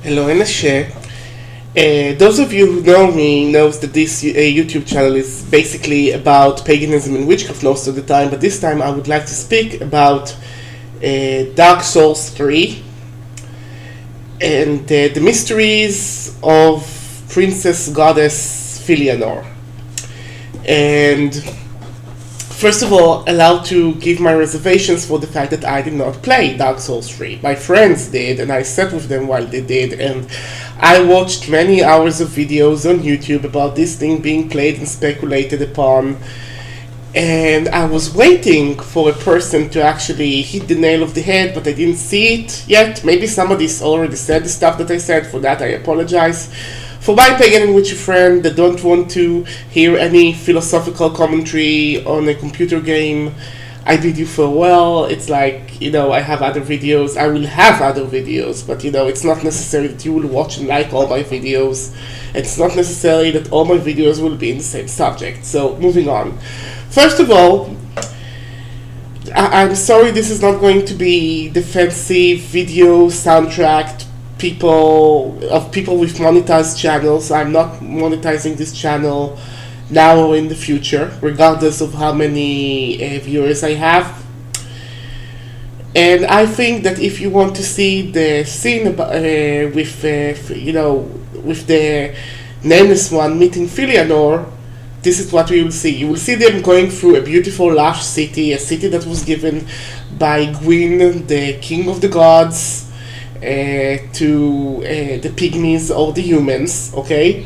Hello, Enashe. Those of you who know me knows that this YouTube channel is basically about paganism and witchcraft most of the time, but this time I would like to speak about Dark Souls 3 and the mysteries of Princess Goddess Filianore. And first of all, allow to give my reservations for the fact that I did not play Dark Souls 3. My friends did, and I sat with them while they did, and I watched many hours of videos on YouTube about this thing being played and speculated upon, and I was waiting for a person to actually hit the nail of the head, but I didn't see it yet. Maybe somebody's already said the stuff that I said. For that, I apologize. For my pagan and witchy friend that don't want to hear any philosophical commentary on a computer game, I bid you farewell. It's like, I have other videos. I will have other videos, but it's not necessary that you will watch and like all my videos. It's not necessary that all my videos will be in the same subject. So, moving on. First of all, I'm sorry this is not going to be defensive video soundtrack people with monetized channels. I'm not monetizing this channel now or in the future, regardless of how many viewers I have. And I think that if you want to see the scene with the nameless one meeting Filianore, this is what we will see. You will see them going through a beautiful, lush city, a city that was given by Gwyn, the king of the gods, to the pygmies or the humans, okay?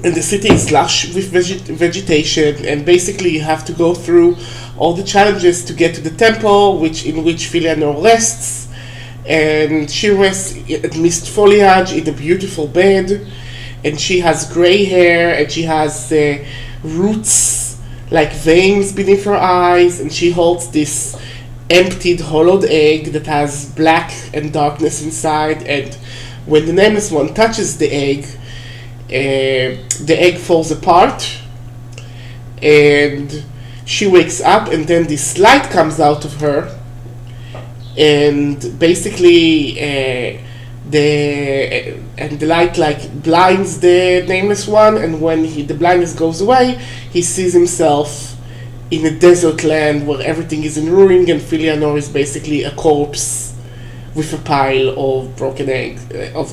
And the city is lush with vegetation, and basically you have to go through all the challenges to get to the temple in which Filianore rests, and she rests amidst foliage in a beautiful bed, and she has gray hair, and she has roots like veins beneath her eyes, and she holds this emptied, hollowed egg that has black and darkness inside, and when the nameless one touches the egg falls apart, and she wakes up, and then this light comes out of her, and basically the light blinds the nameless one, and when the blindness goes away, he sees himself in a desert land where everything is in ruin, and Filianore is basically a corpse with a pile of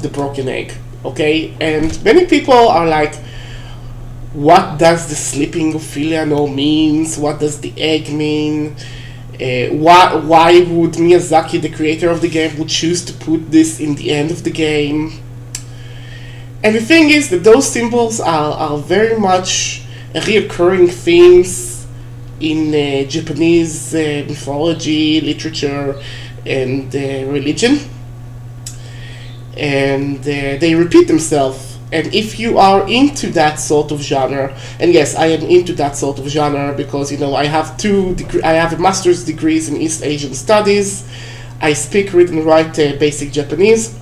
the broken egg. Okay, and many people are like, what does the sleeping of Filianore means? What does the egg mean? Why would Miyazaki, the creator of the game, would choose to put this in the end of the game? And the thing is that those symbols are very much reoccurring themes in Japanese mythology, literature, and religion, and they repeat themselves. And if you are into that sort of genre, and yes, I am into that sort of genre because I have I have a master's degrees in East Asian Studies. I speak, read, and write basic Japanese,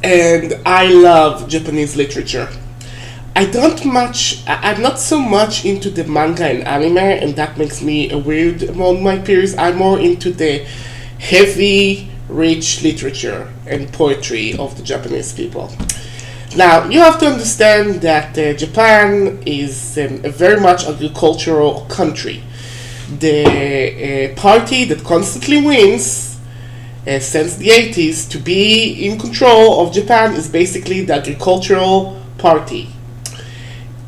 and I love Japanese literature. I'm not so much into the manga and anime, and that makes me a weird among my peers. I'm more into the heavy, rich literature and poetry of the Japanese people. Now, you have to understand that Japan is a very much agricultural country. The party that constantly wins since the 80s to be in control of Japan is basically the agricultural party.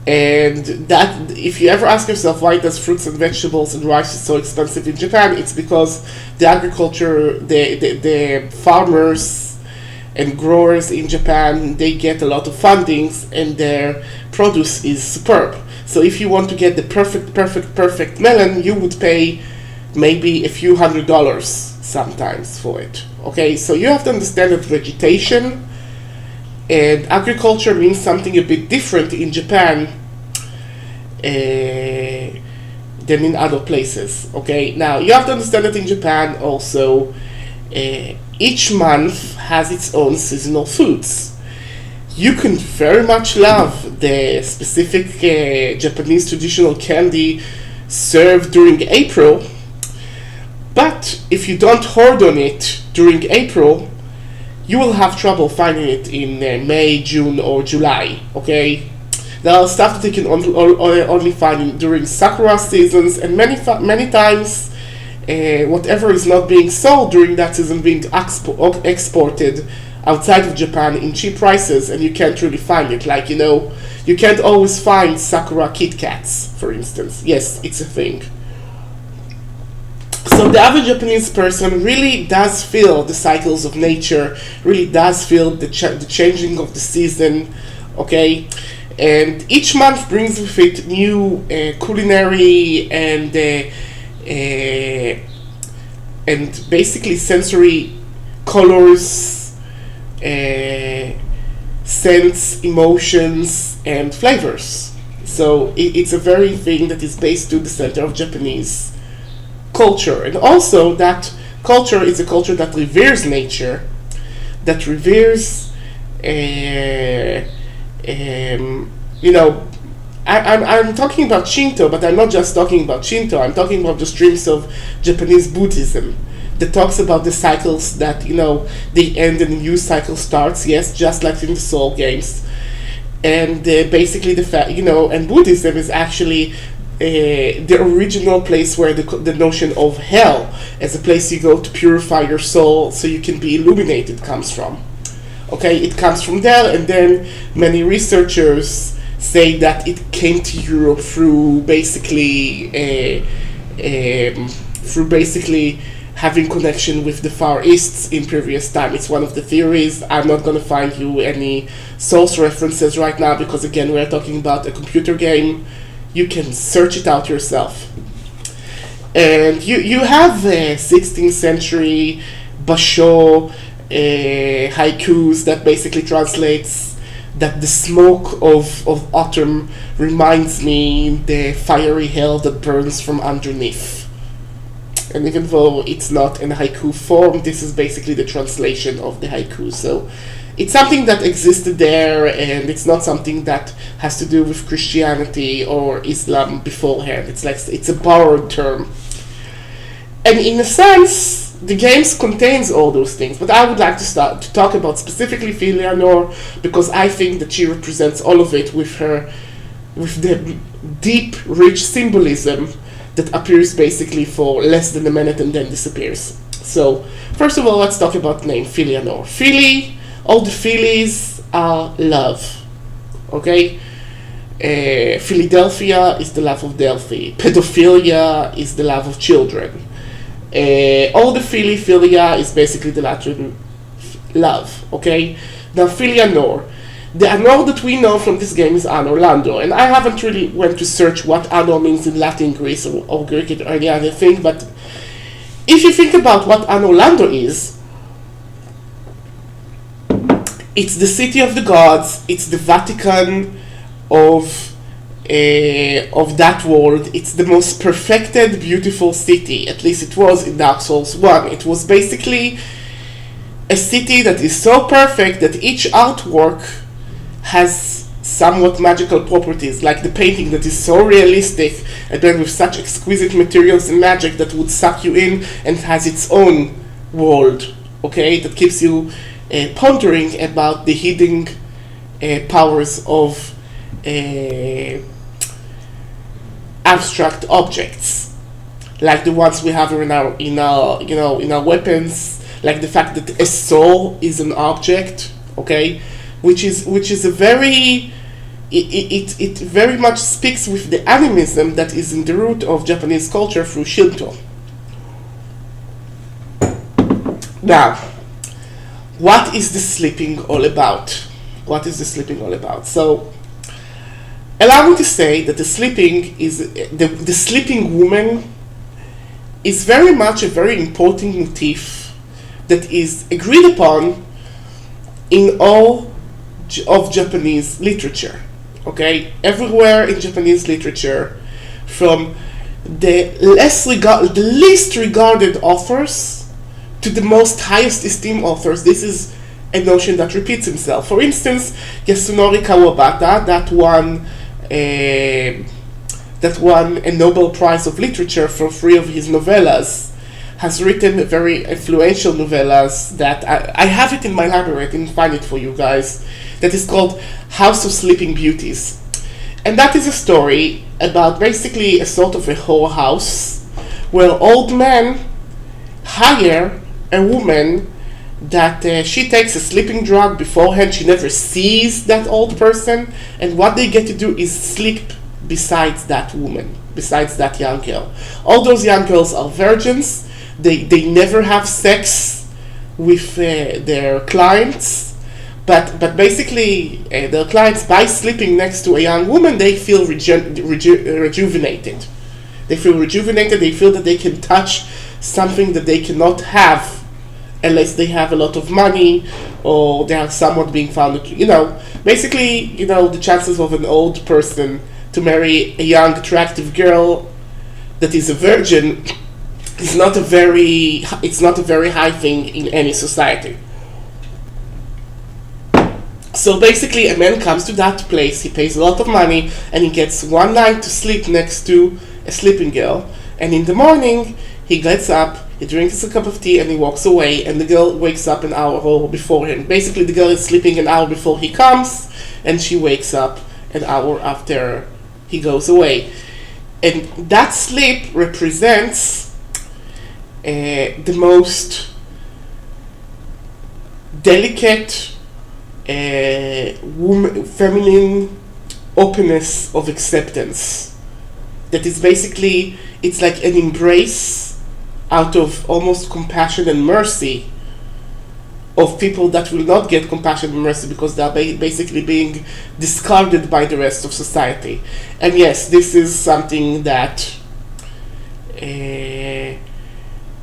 And that, if you ever ask yourself why does fruits and vegetables and rice is so expensive in Japan, it's because the agriculture, the farmers and growers in Japan, they get a lot of fundings, and their produce is superb. So if you want to get the perfect melon, you would pay maybe a few $100s sometimes for it. Okay, so you have to understand that vegetation and agriculture means something a bit different in Japan than in other places. Okay, now you have to understand that in Japan also each month has its own seasonal foods. You can very much love the specific Japanese traditional candy served during April, But if you don't hoard on it during April, you will have trouble finding it in May, June, or July. Okay, there are stuff that you can only find during Sakura seasons, and many times, whatever is not being sold during that season being exported outside of Japan in cheap prices, and you can't really find it. Like, you can't always find Sakura Kit Kats, for instance. Yes, it's a thing. So the average Japanese person really does feel the cycles of nature, really does feel the changing of the season, okay? And each month brings with it new culinary and basically sensory colors, scents, emotions, and flavors. So it's a very thing that is based to the center of Japanese culture. And also that culture is a culture that reveres nature, that reveres I'm talking about Shinto, but I'm not just talking about Shinto. I'm talking about the streams of Japanese Buddhism that talks about the cycles that, they end and a new cycle starts. Yes, just like in the Soul Games. And basically the fact, and Buddhism is actually the original place where the notion of hell as a place you go to purify your soul so you can be illuminated comes from. Okay, it comes from there, and then many researchers say that it came to Europe through basically having connection with the Far East in previous time. It's one of the theories. I'm not going to find you any source references right now because, again, we're talking about a computer game. You can search it out yourself. And you have 16th century Basho haikus that basically translates that the smoke of autumn reminds me the fiery hell that burns from underneath. And even though it's not in haiku form, this is basically the translation of the haiku. So it's something that existed there, and it's not something that has to do with Christianity or Islam beforehand. It's a borrowed term. And in a sense, the games contains all those things. But I would like to talk about specifically Filianore, because I think that she represents all of it with the deep, rich symbolism that appears basically for less than a minute and then disappears. So, first of all, let's talk about the name Filianore. Philly, all the Phillies are love. Okay? Philadelphia is the love of Delphi. Pedophilia is the love of children. All the philia is basically the Latin love. Okay? Now, Filianore. The Anor that we know from this game is Anor Lando, and I haven't really went to search what Anor means in Latin, Greece, or Greek or any other thing, but if you think about what Anor Lando is, it's the city of the gods, it's the Vatican of that world, it's the most perfected, beautiful city, at least it was in Dark Souls 1. It was basically a city that is so perfect that each artwork has somewhat magical properties, like the painting that is so realistic and then with such exquisite materials and magic that would suck you in and has its own world, okay, that keeps you pondering about the hidden powers of abstract objects, like the ones we have in our weapons, like the fact that a soul is an object, okay, which is a very it very much speaks with the animism that is in the root of Japanese culture through Shinto. Now, what is the sleeping all about? What is the sleeping all about? So, allow me to say that the sleeping woman is very much a very important motif that is agreed upon in all of Japanese literature. Okay, everywhere in Japanese literature, from the least regarded authors to the most highest esteemed authors, this is a notion that repeats itself. For instance, Yasunori Kawabata, that won a Nobel Prize of Literature for 3 of his novellas, has written very influential novellas that I have it in my library. I didn't find it for you guys. That is called House of Sleeping Beauties. And that is a story about basically a sort of a whorehouse where old men hire a woman that she takes a sleeping drug beforehand. She never sees that old person, and what they get to do is sleep besides that woman, besides that young girl. All those young girls are virgins. They never have sex with their clients, but basically their clients, by sleeping next to a young woman, they feel rejuvenated. They feel rejuvenated. They feel that they can touch something that they cannot have unless they have a lot of money or they are somewhat being found. Basically, the chances of an old person to marry a young, attractive girl that is a virgin is not a very high thing in any society. So basically, a man comes to that place, he pays a lot of money, and he gets one night to sleep next to a sleeping girl, and in the morning, he gets up, he drinks a cup of tea, and he walks away, and the girl wakes up an hour before him. Basically, the girl is sleeping an hour before he comes, and she wakes up an hour after he goes away. And that sleep represents the most delicate, feminine openness of acceptance. That is basically, it's like an embrace out of almost compassion and mercy of people that will not get compassion and mercy because they are basically being discarded by the rest of society. And yes, this is something that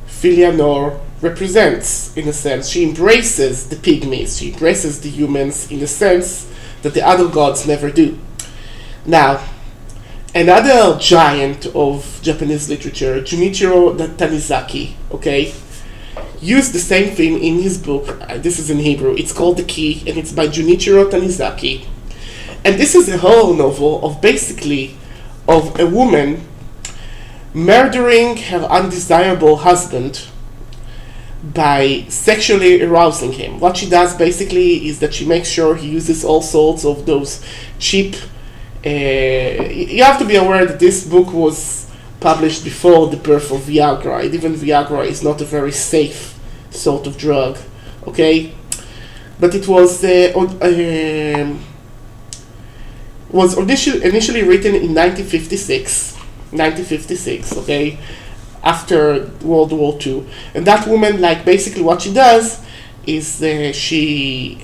Filianore represents, in a sense. She embraces the pygmies, she embraces the humans in a sense that the other gods never do. Now, another giant of Japanese literature, Junichiro Tanizaki, used the same theme in his book. This is in Hebrew. It's called The Key, and it's by Junichiro Tanizaki. And this is a horror novel of a woman murdering her undesirable husband by sexually arousing him. What she does basically is that she makes sure he uses all sorts of those cheap. You have to be aware that this book was published before the birth of Viagra, and even Viagra is not a very safe sort of drug, okay? But it was initially written in 1956, okay, after World War II. And that woman, basically what she does is she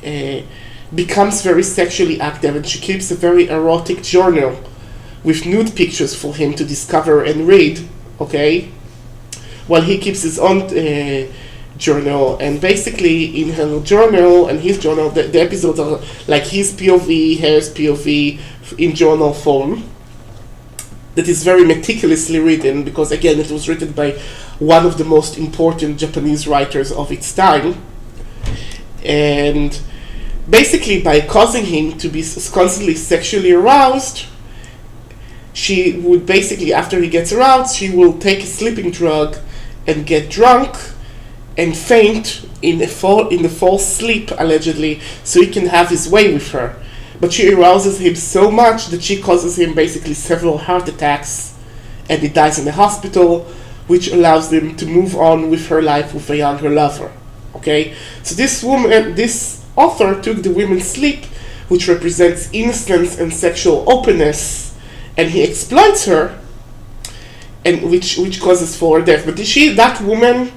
becomes very sexually active, and she keeps a very erotic journal with nude pictures for him to discover and read, okay? While he keeps his own journal, and basically in her journal and his journal, the episodes are like his POV, hers POV in journal form. That is very meticulously written because, again, it was written by one of the most important Japanese writers of its time. And basically, by causing him to be constantly sexually aroused, she would basically, after he gets aroused, she will take a sleeping drug and get drunk and faint in a false sleep, allegedly, so he can have his way with her. But she arouses him so much that she causes him basically several heart attacks, and he dies in the hospital, which allows him to move on with her life with a younger lover. Okay? So this author took the women's sleep, which represents innocence and sexual openness, and he exploits her, and which causes for her death. But that woman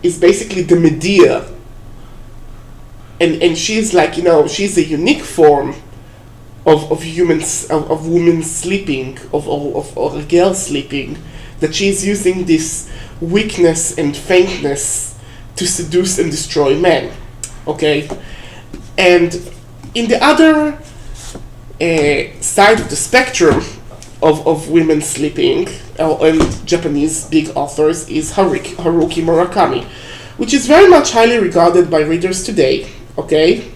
is basically the Medea, and she's she's a unique form of women sleeping, of a girl sleeping, that she's using this weakness and faintness to seduce and destroy men. Okay? And in the other side of the spectrum of women sleeping, and Japanese big authors, is Haruki Murakami, which is very much highly regarded by readers today, okay?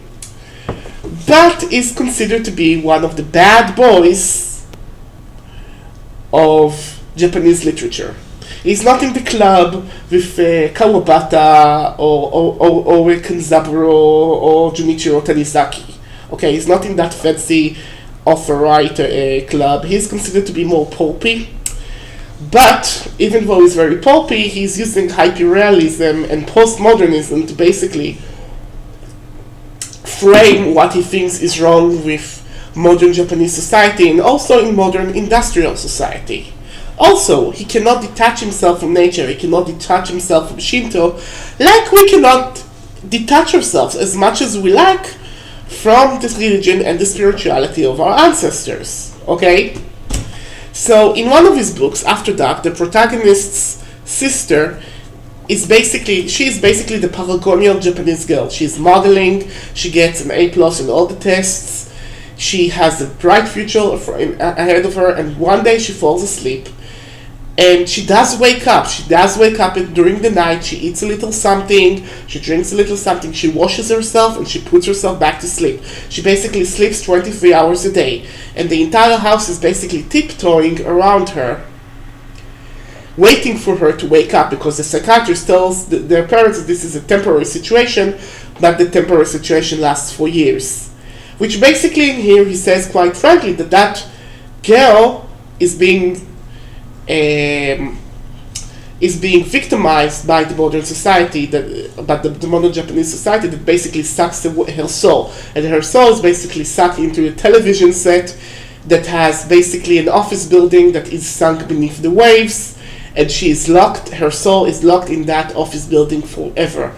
But is considered to be one of the bad boys of Japanese literature. He's not in the club with Kawabata or Kanzaburo or Junichiro Tanizaki. Okay, he's not in that fancy author-writer club. He's considered to be more pulpy. But even though he's very pulpy, he's using hyperrealism and postmodernism to basically frame what he thinks is wrong with modern Japanese society and also in modern industrial society. Also, he cannot detach himself from nature, he cannot detach himself from Shinto, like we cannot detach ourselves as much as we like from the religion and the spirituality of our ancestors. Okay? So, in one of his books, After Dark, the protagonist's sister is basically the paragonial Japanese girl. She's modeling, she gets an A+ in all the tests, she has a bright future ahead of her, and one day she falls asleep. And she does wake up. She does wake up during the night. She eats a little something. She drinks a little something. She washes herself and she puts herself back to sleep. She basically sleeps 23 hours a day. And the entire house is basically tiptoeing around her, waiting for her to wake up, because the psychiatrist tells their parents that this is a temporary situation, but the temporary situation lasts for years. Which basically in here he says quite frankly that girl is being victimized by the modern society, the modern Japanese society that basically sucks her soul. And her soul is basically sucked into a television set that has basically an office building that is sunk beneath the waves, and she is locked, her soul is locked in that office building forever.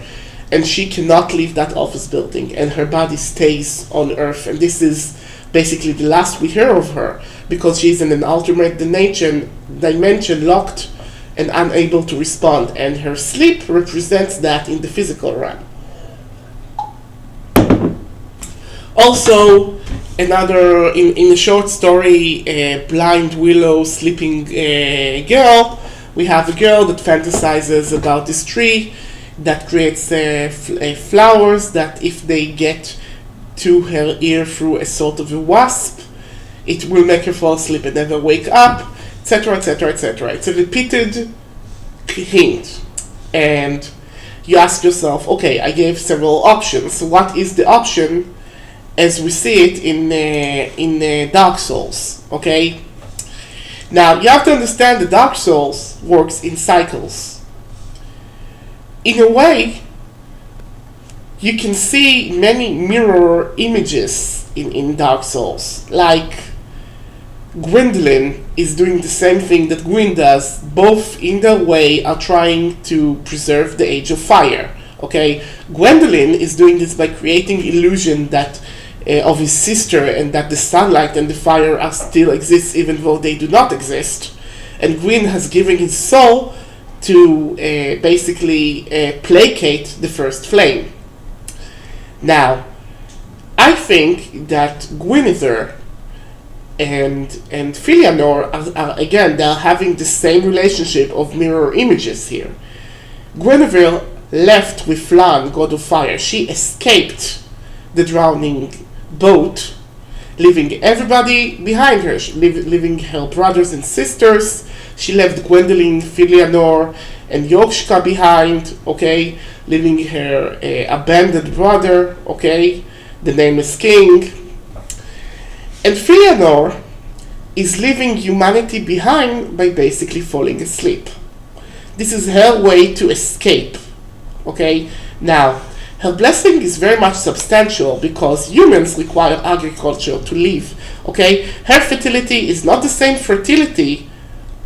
And she cannot leave that office building, and her body stays on Earth. And this is basically the last we hear of her, because she's in an alternate dimension, locked and unable to respond, and her sleep represents that in the physical realm. Also, another in a short story, Blind Willow, Sleeping Girl, we have a girl that fantasizes about this tree that creates flowers that if they get to her ear through a sort of a wasp, it will make her fall asleep and never wake up, etc., etc., etc. It's a repeated hint. And you ask yourself, okay, I gave several options. What is the option as we see it in Dark Souls? Okay? Now, you have to understand that Dark Souls works in cycles. In a way, you can see many mirror images in Dark Souls. Like, Gwendolyn is doing the same thing that Gwyn does. Both in their way are trying to preserve the Age of Fire. Okay? Gwendolyn is doing this by creating illusion that of his sister, and that the sunlight and the fire are still exist even though they do not exist. And Gwyn has given his soul to basically placate the first flame. Now, I think that Guinevere and Filianore are again, they're having the same relationship of mirror images here. Guinevere left with Flan, god of fire. She escaped the drowning boat, leaving everybody behind her, leaving her brothers and sisters. She left Gwendolyn, Filianore, and Yoshka behind, okay, leaving her abandoned brother, okay, the nameless king. And Filianore is leaving humanity behind by basically falling asleep. This is her way to escape, okay? Now, her blessing is very much substantial because humans require agriculture to live, okay? Her fertility is not the same fertility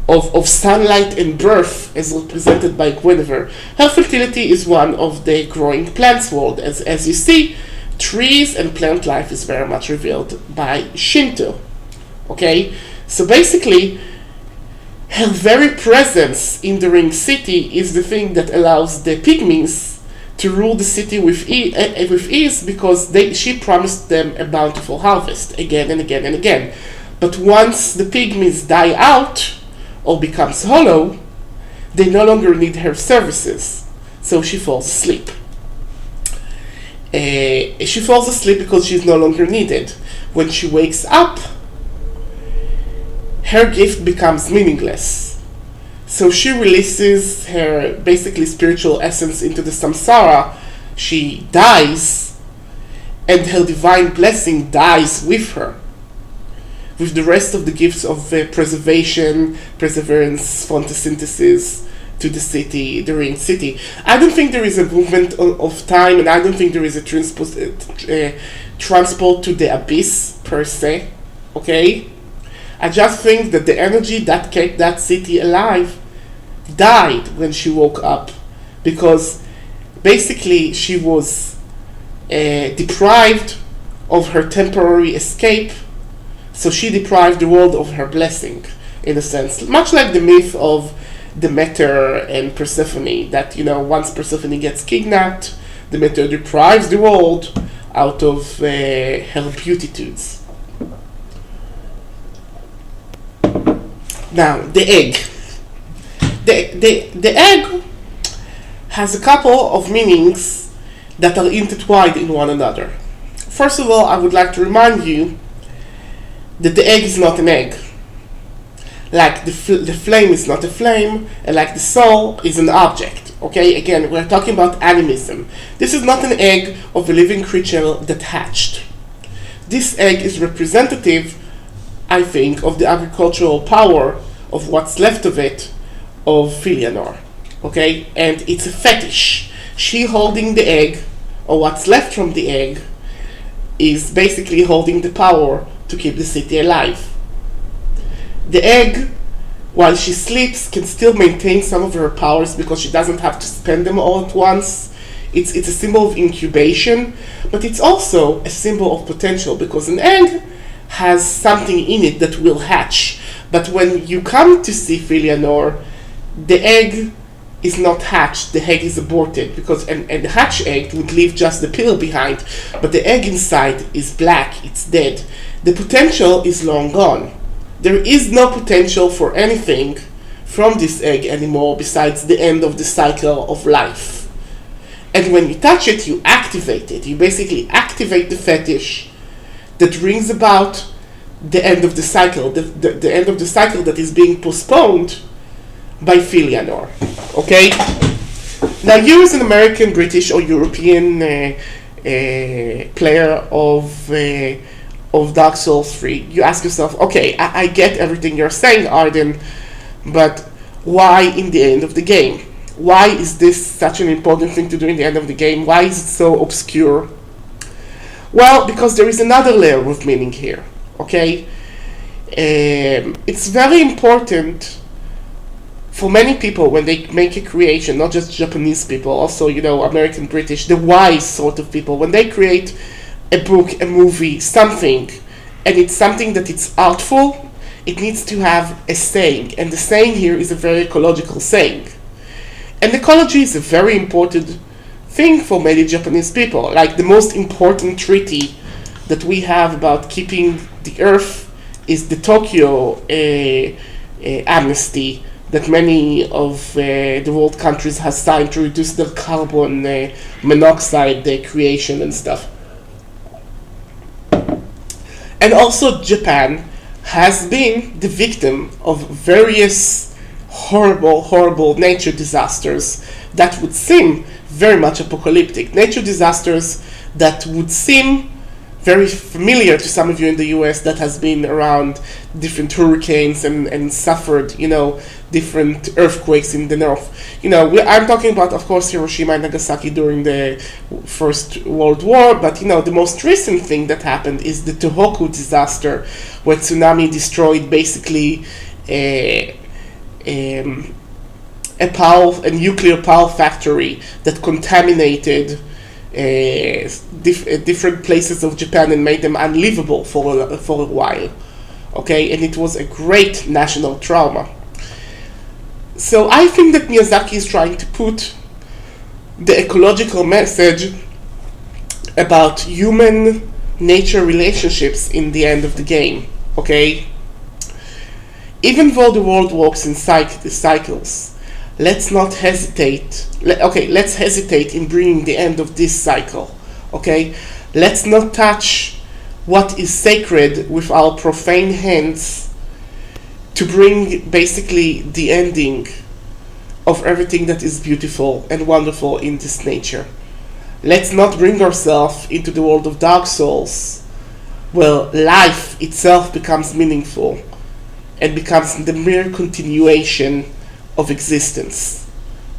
of sunlight and birth as represented by Guinevere. Her fertility is one of the growing plants world. As you see, trees and plant life is very much revealed by Shinto, okay? So basically, her very presence in the ring city is the thing that allows the pygmies to rule the city with ease, because she promised them a bountiful harvest again and again and again. But once the pygmies die out or becomes hollow, they no longer need her services. So she falls asleep. She falls asleep because she's no longer needed. When she wakes up, her gift becomes meaningless. So she releases her basically spiritual essence into the samsara. She dies, and her divine blessing dies with her, with the rest of the gifts of preservation, perseverance, photosynthesis to the city, the ring city. I don't think there is a movement of time, and I don't think there is a transport to the abyss per se. Okay, I just think that the energy that kept that city alive died when she woke up, because basically she was deprived of her temporary escape, so she deprived the world of her blessing, in a sense. Much like the myth of Demeter and Persephone, that, once Persephone gets kidnapped, Demeter deprives the world out of her beautitudes. Now, the egg. The egg has a couple of meanings that are intertwined in one another. First of all, I would like to remind you that the egg is not an egg. Like the flame is not a flame, and like the soul is an object. Okay, again, we're talking about animism. This is not an egg of a living creature that hatched. This egg is representative, I think, of the agricultural power of what's left of it, of Filianore. Okay, and it's a fetish. She holding the egg, or what's left from the egg, is basically holding the power to keep the city alive. The egg, while she sleeps, can still maintain some of her powers because she doesn't have to spend them all at once. It's a symbol of incubation, but it's also a symbol of potential, because an egg has something in it that will hatch. But when you come to see Filianore, the egg is not hatched, the egg is aborted, because a hatched egg would leave just the pill behind, but the egg inside is black, it's dead. The potential is long gone. There is no potential for anything from this egg anymore besides the end of the cycle of life. And when you touch it, you activate it. You basically activate the fetish that brings about the end of the cycle, the end of the cycle that is being postponed by Filianore. Okay? Now, you as an American, British, or European player of Dark Souls 3, you ask yourself, okay, I get everything you're saying, Arden, but why in the end of the game? Why is this such an important thing to do in the end of the game? Why is it so obscure? Well, because there is another layer of meaning here, okay? It's very important for many people when they make a creation, not just Japanese people, also, American, British, the wise sort of people, when they create a book, a movie, something, and it's something that it's artful, it needs to have a saying, and the saying here is a very ecological saying. And ecology is a very important thing for many Japanese people. Like, the most important treaty that we have about keeping the earth is the Tokyo Amnesty, that many of the world countries have signed to reduce their carbon monoxide creation and stuff. And also Japan has been the victim of various horrible nature disasters that would seem very much apocalyptic. Nature disasters that would seem very familiar to some of you in the US that has been around different hurricanes and suffered, different earthquakes in the north. I'm talking about, of course, Hiroshima and Nagasaki during the First World War, but, the most recent thing that happened is the Tohoku disaster, where tsunami destroyed basically a nuclear power factory that contaminated different places of Japan and made them unlivable for a while. Okay, and it was a great national trauma. So I think that Miyazaki is trying to put the ecological message about human-nature relationships in the end of the game. Okay, even though the world works in cycles, let's not hesitate. Let's hesitate in bringing the end of this cycle. Okay, let's not touch what is sacred with our profane hands to bring basically the ending of everything that is beautiful and wonderful in this nature. Let's not bring ourselves into the world of Dark Souls, where life itself becomes meaningful and becomes the mere continuation of existence.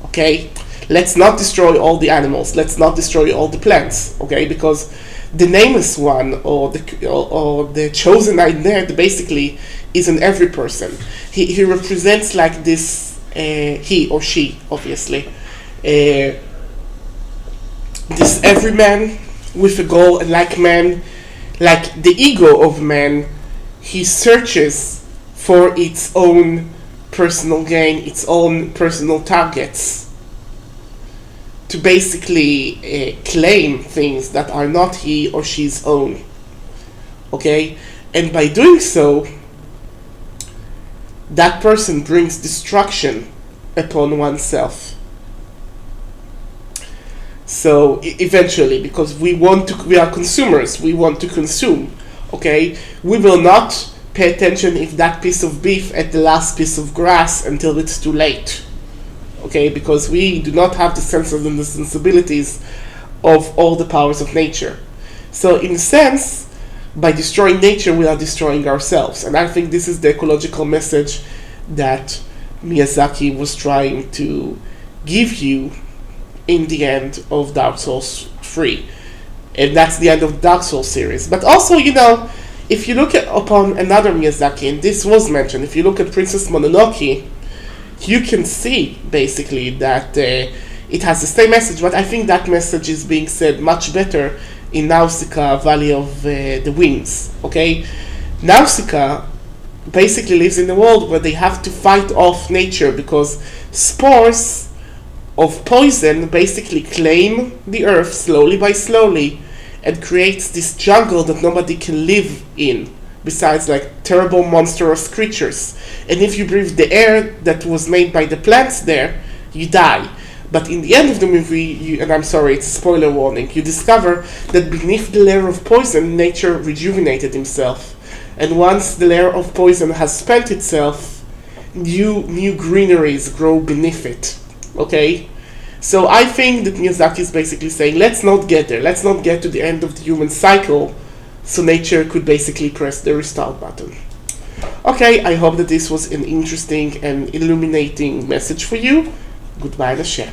Okay? Let's not destroy all the animals. Let's not destroy all the plants. Okay? Because the nameless one or the chosen undead basically is in every person. He represents like this, he or she, obviously. This every man with a goal, and like man, like the ego of man, he searches for its own personal gain, its own personal targets, to basically claim things that are not he or she's own. Okay? And by doing so, that person brings destruction upon oneself. So eventually, because we are consumers, we want to consume. Okay? We will not pay attention if that piece of beef at the last piece of grass until it's too late. Okay, because we do not have the senses and the sensibilities of all the powers of nature. So in a sense, by destroying nature, we are destroying ourselves. And I think this is the ecological message that Miyazaki was trying to give you in the end of Dark Souls 3. And that's the end of the Dark Souls series. But also, if you look upon another Miyazaki, and this was mentioned, if you look at Princess Mononoke, you can see basically that it has the same message, but I think that message is being said much better in Nausicaa, Valley of the Winds. Okay, Nausicaa basically lives in a world where they have to fight off nature because spores of poison basically claim the earth slowly by slowly and creates this jungle that nobody can live in, besides like terrible monstrous creatures. And if you breathe the air that was made by the plants there, you die. But in the end of the movie, and I'm sorry, it's a spoiler warning, you discover that beneath the layer of poison, nature rejuvenated himself. And once the layer of poison has spent itself, new greeneries grow beneath it. Okay? So I think that Miyazaki is basically saying, let's not get there. Let's not get to the end of the human cycle, so nature could basically press the restart button. Okay, I hope that this was an interesting and illuminating message for you. Goodbye, Hashem.